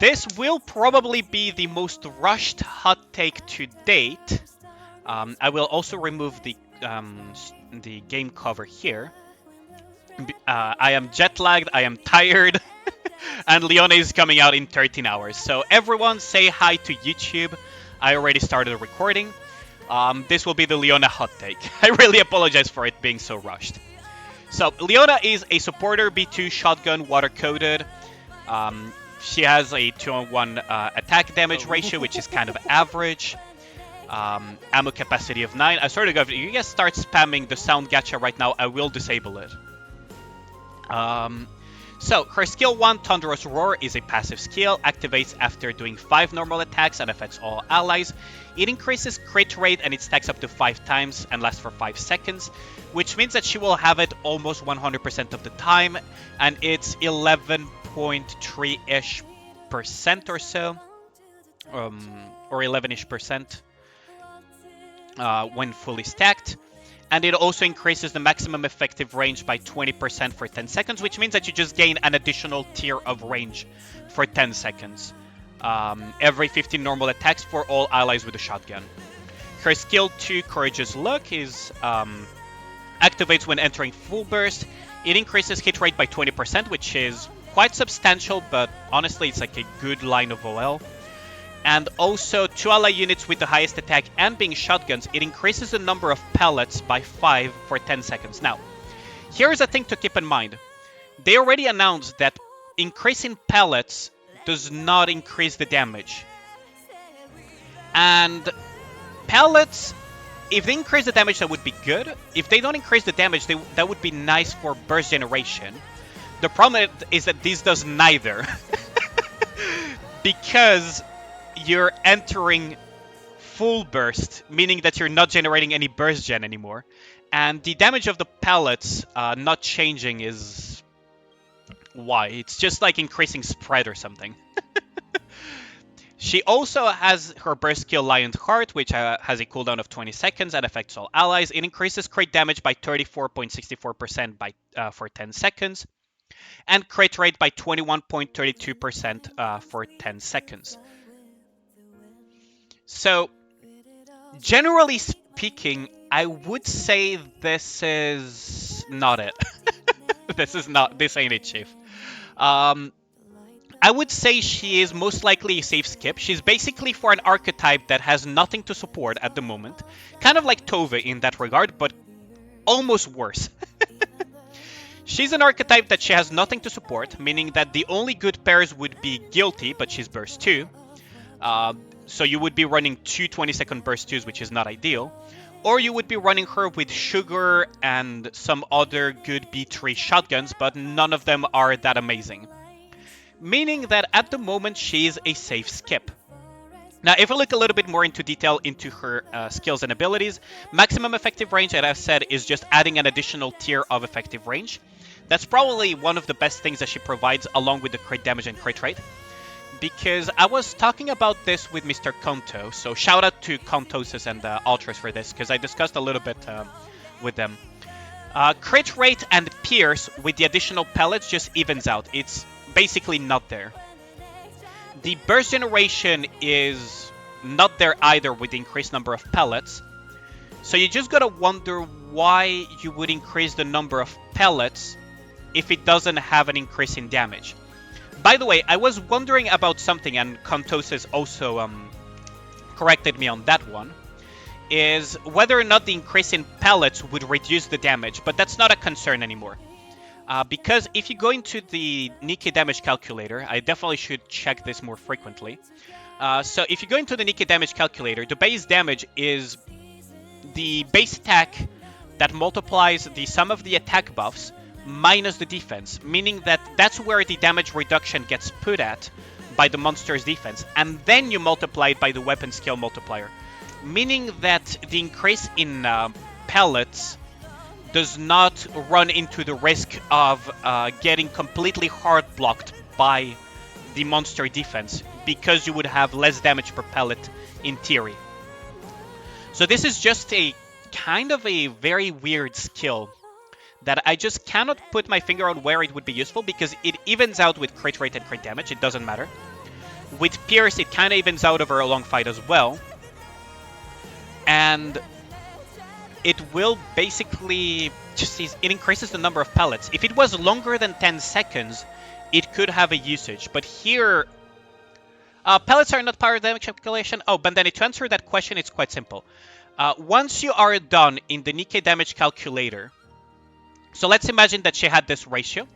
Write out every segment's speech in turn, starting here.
This will probably be the most rushed hot take to date. I will also remove the game cover here. I am jet lagged, I am tired, and Leona is coming out in 13 hours. So everyone say hi to YouTube. I already started recording. This will be the Leona hot take. I really apologize for it being so rushed. So Leona is a supporter B2 shotgun water-coated. She has a 2-on-1 attack damage ratio, which is kind of average. Ammo capacity of 9. I swear to God, if you guys start spamming the sound gacha right now, I will disable it. So, her skill 1, Thunderous Roar, is a passive skill, activates after doing 5 normal attacks and affects all allies. It increases crit rate and it stacks up to 5 times and lasts for 5 seconds, which means that she will have it almost 100% of the time, and it's 11.3-ish% or so, or 11-ish% when fully stacked. And it also increases the maximum effective range by 20% for 10 seconds, which means that you just gain an additional tier of range for 10 seconds. Every 15 normal attacks for all allies with a shotgun. Her skill 2, Courageous Look, is activates when entering full burst. It increases hit rate by 20%, which is quite substantial, but honestly it's like a good line of OL. And also, to ally units with the highest attack and being shotguns, it increases the number of pellets by 5 for 10 seconds. Now, here's a thing to keep in mind. They already announced that increasing pellets does not increase the damage. And pellets, if they increase the damage, that would be good. If they don't increase the damage, that would be nice for burst generation. The problem is that this does neither. Because you're entering full burst, meaning that you're not generating any burst gen anymore. And the damage of the pellets not changing is why. It's just like increasing spread or something. She also has her burst skill Lion's Heart, which has a cooldown of 20 seconds and affects all allies. It increases crit damage by 34.64% for 10 seconds. And crit rate by 21.32% for 10 seconds. So, generally speaking, I would say this is not it. This ain't it, Chief. I would say she is most likely a safe skip. She's basically for an archetype that has nothing to support at the moment. Kind of like Tove in that regard, but almost worse. She's an archetype that she has nothing to support, meaning that the only good pairs would be Guilty, but she's burst 2. So you would be running 2 20-second burst 2s, which is not ideal. Or you would be running her with Sugar and some other good B3 shotguns, but none of them are that amazing. Meaning that at the moment, she is a safe skip. Now, if we look a little bit more into detail into her skills and abilities, maximum effective range, as I've said, is just adding an additional tier of effective range. That's probably one of the best things that she provides, along with the crit damage and crit rate. Because I was talking about this with Mr. Konto, so shout out to Kontosis and Ultras for this, because I discussed a little bit with them. Crit rate and Pierce with the additional pellets just evens out. It's basically not there. The burst generation is not there either with the increased number of pellets. So you just gotta wonder why you would increase the number of pellets if it doesn't have an increase in damage. By the way, I was wondering about something, and Kontosis also corrected me on that one, is whether or not the increase in pellets would reduce the damage, but that's not a concern anymore. Because if you go into the Nikke damage calculator, I definitely should check this more frequently. So if you go into the Nikke damage calculator, the base damage is the base attack that multiplies the sum of the attack buffs minus the defense, meaning that that's where the damage reduction gets put at by the monster's defense, and then you multiply it by the weapon skill multiplier, meaning that the increase in pellets does not run into the risk of getting completely hard blocked by the monster defense, because you would have less damage per pellet in theory. So this is just a kind of a very weird skill that I just cannot put my finger on where it would be useful, because it evens out with crit rate and crit damage. It doesn't matter. With Pierce, it kind of evens out over a long fight as well. And it will basically it increases the number of pellets. If it was longer than 10 seconds, it could have a usage. But here, pellets are not power damage calculation. Oh, but then to answer that question, it's quite simple. Once you are done in the Nikke damage calculator, so let's imagine that she had this ratio.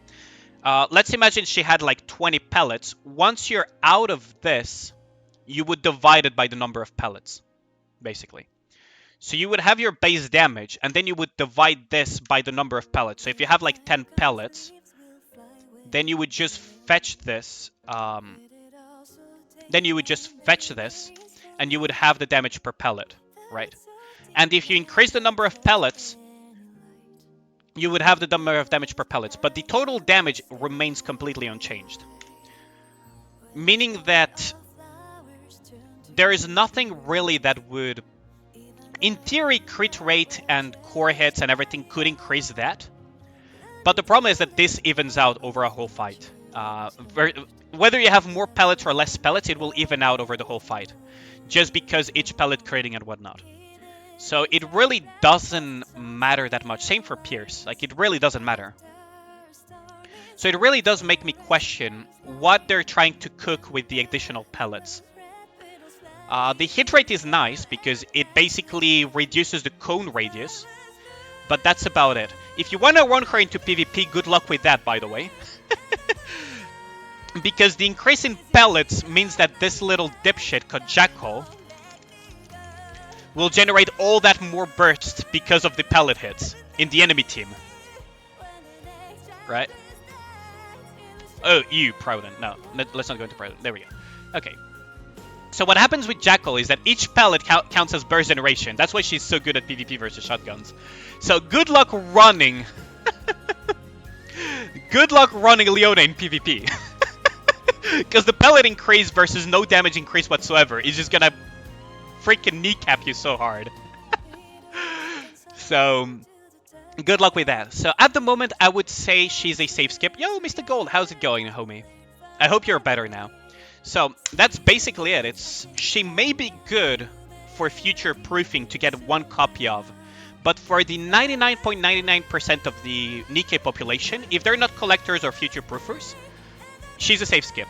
Let's imagine she had like 20 pellets. Once you're out of this, you would divide it by the number of pellets, basically. So you would have your base damage, and then you would divide this by the number of pellets. So if you have like 10 pellets, then you would just fetch this. Then you would just fetch this, and you would have the damage per pellet, right? And if you increase the number of pellets, you would have the number of damage per pellets. But the total damage remains completely unchanged. Meaning that there is nothing really that would... In theory, crit rate and core hits and everything could increase that. But the problem is that this evens out over a whole fight. Whether you have more pellets or less pellets, it will even out over the whole fight. Just because each pellet critting and whatnot. So it really doesn't matter that much. Same for Pierce. Like, it really doesn't matter. So it really does make me question what they're trying to cook with the additional pellets. The hit rate is nice because it basically reduces the cone radius. But that's about it. If you want to run her into PvP, good luck with that, by the way. Because the increase in pellets means that this little dipshit called Jackal will generate all that more burst because of the pellet hits in the enemy team. Right? Oh, you, Proudent. No, let's not go into Proudent. There we go. Okay. So what happens with Jackal is that each pellet counts as burst generation. That's why she's so good at PvP versus shotguns. So good luck running... good luck running Leona in PvP. Because the pellet increase versus no damage increase whatsoever is just gonna freaking kneecap you so hard. So, good luck with that. So, at the moment, I would say she's a safe skip. Yo, Mr. Gold, how's it going, homie? I hope you're better now. So, that's basically it. She may be good for future proofing to get one copy of. But for the 99.99% of the Nikke population, if they're not collectors or future proofers, she's a safe skip.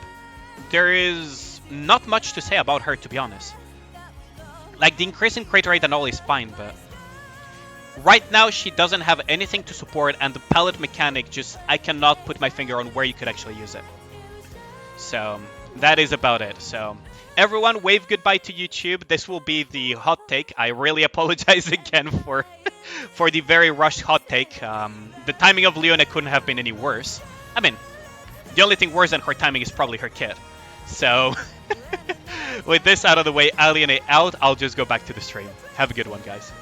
There is not much to say about her, to be honest. Like, the increase in crit rate and all is fine, but... right now, she doesn't have anything to support, and the pellet mechanic just... I cannot put my finger on where you could actually use it. So, that is about it. So, everyone, wave goodbye to YouTube. This will be the hot take. I really apologize again for the very rushed hot take. The timing of Leona couldn't have been any worse. I mean... the only thing worse than her timing is probably her kit. So, with this out of the way, Alienate out, I'll just go back to the stream. Have a good one, guys.